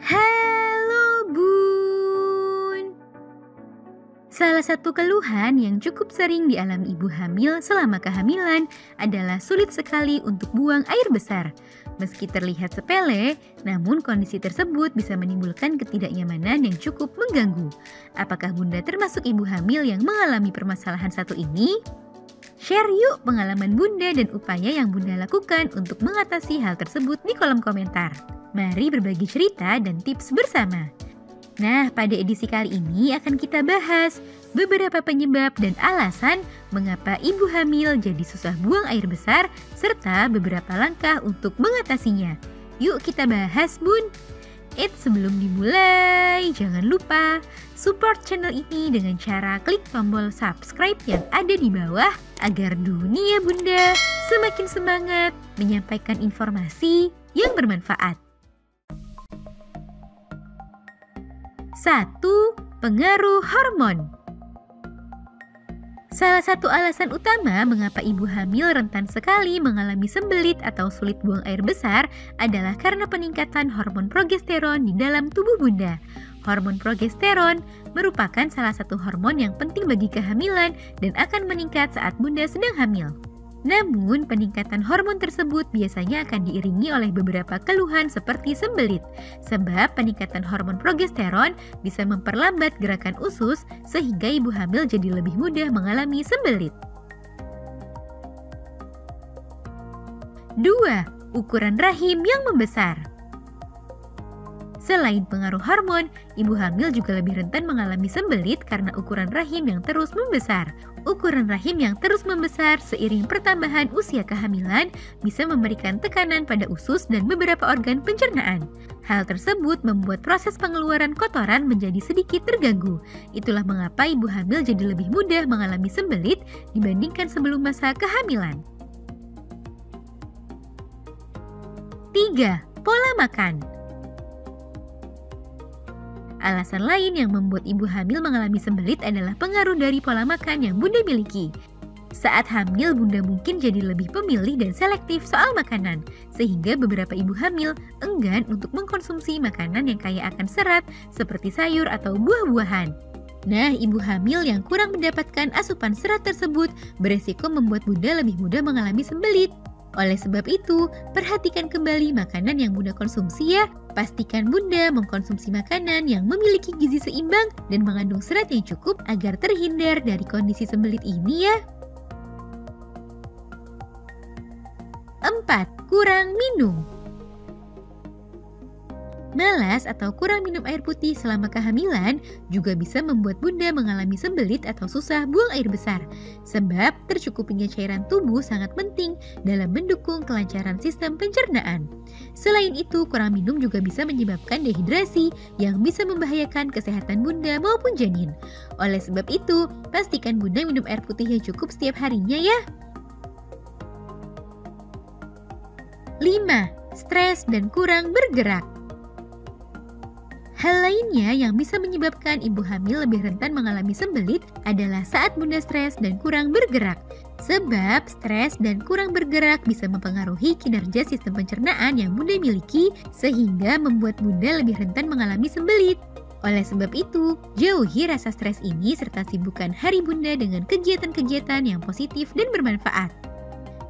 Halo Bun. Salah satu keluhan yang cukup sering dialami ibu hamil selama kehamilan adalah sulit sekali untuk buang air besar. Meski terlihat sepele, namun kondisi tersebut bisa menimbulkan ketidaknyamanan yang cukup mengganggu. Apakah Bunda termasuk ibu hamil yang mengalami permasalahan satu ini? Share yuk pengalaman Bunda dan upaya yang Bunda lakukan untuk mengatasi hal tersebut di kolom komentar. Mari berbagi cerita dan tips bersama. Nah, pada edisi kali ini akan kita bahas beberapa penyebab dan alasan mengapa ibu hamil jadi susah buang air besar serta beberapa langkah untuk mengatasinya. Yuk kita bahas, Bun. Sebelum dimulai, jangan lupa support channel ini dengan cara klik tombol subscribe yang ada di bawah agar dunia Bunda semakin semangat menyampaikan informasi yang bermanfaat. 1. Pengaruh hormon. Salah satu alasan utama mengapa ibu hamil rentan sekali mengalami sembelit atau sulit buang air besar adalah karena peningkatan hormon progesteron di dalam tubuh Bunda. Hormon progesteron merupakan salah satu hormon yang penting bagi kehamilan dan akan meningkat saat Bunda sedang hamil. Namun, peningkatan hormon tersebut biasanya akan diiringi oleh beberapa keluhan seperti sembelit, sebab peningkatan hormon progesteron bisa memperlambat gerakan usus sehingga ibu hamil jadi lebih mudah mengalami sembelit. 2. Ukuran rahim yang membesar. Selain pengaruh hormon, ibu hamil juga lebih rentan mengalami sembelit karena ukuran rahim yang terus membesar. Ukuran rahim yang terus membesar seiring pertambahan usia kehamilan bisa memberikan tekanan pada usus dan beberapa organ pencernaan. Hal tersebut membuat proses pengeluaran kotoran menjadi sedikit terganggu. Itulah mengapa ibu hamil jadi lebih mudah mengalami sembelit dibandingkan sebelum masa kehamilan. 3. Pola makan. Alasan lain yang membuat ibu hamil mengalami sembelit adalah pengaruh dari pola makan yang Bunda miliki. Saat hamil, Bunda mungkin jadi lebih pemilih dan selektif soal makanan, sehingga beberapa ibu hamil enggan untuk mengkonsumsi makanan yang kaya akan serat seperti sayur atau buah-buahan. Nah, ibu hamil yang kurang mendapatkan asupan serat tersebut beresiko membuat Bunda lebih mudah mengalami sembelit. Oleh sebab itu, perhatikan kembali makanan yang Bunda konsumsi ya. Pastikan Bunda mengkonsumsi makanan yang memiliki gizi seimbang dan mengandung serat yang cukup agar terhindar dari kondisi sembelit ini ya. 4. Kurang minum. Malas atau kurang minum air putih selama kehamilan juga bisa membuat Bunda mengalami sembelit atau susah buang air besar. Sebab tercukupinya cairan tubuh sangat penting dalam mendukung kelancaran sistem pencernaan. Selain itu, kurang minum juga bisa menyebabkan dehidrasi yang bisa membahayakan kesehatan Bunda maupun janin. Oleh sebab itu, pastikan Bunda minum air putih yang cukup setiap harinya ya. 5. Stres dan kurang bergerak. Hal lainnya yang bisa menyebabkan ibu hamil lebih rentan mengalami sembelit adalah saat Bunda stres dan kurang bergerak. Sebab stres dan kurang bergerak bisa mempengaruhi kinerja sistem pencernaan yang Bunda miliki sehingga membuat Bunda lebih rentan mengalami sembelit. Oleh sebab itu, jauhi rasa stres ini serta sibukkan hari Bunda dengan kegiatan-kegiatan yang positif dan bermanfaat.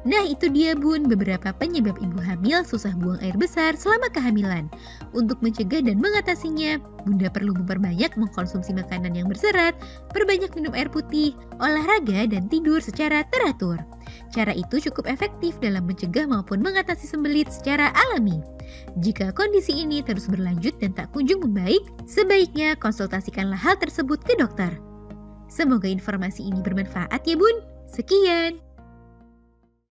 Nah, itu dia Bun beberapa penyebab ibu hamil susah buang air besar selama kehamilan. Untuk mencegah dan mengatasinya, Bunda perlu memperbanyak mengkonsumsi makanan yang berserat, perbanyak minum air putih, olahraga, dan tidur secara teratur. Cara itu cukup efektif dalam mencegah maupun mengatasi sembelit secara alami. Jika kondisi ini terus berlanjut dan tak kunjung membaik, sebaiknya konsultasikanlah hal tersebut ke dokter. Semoga informasi ini bermanfaat ya Bun. Sekian.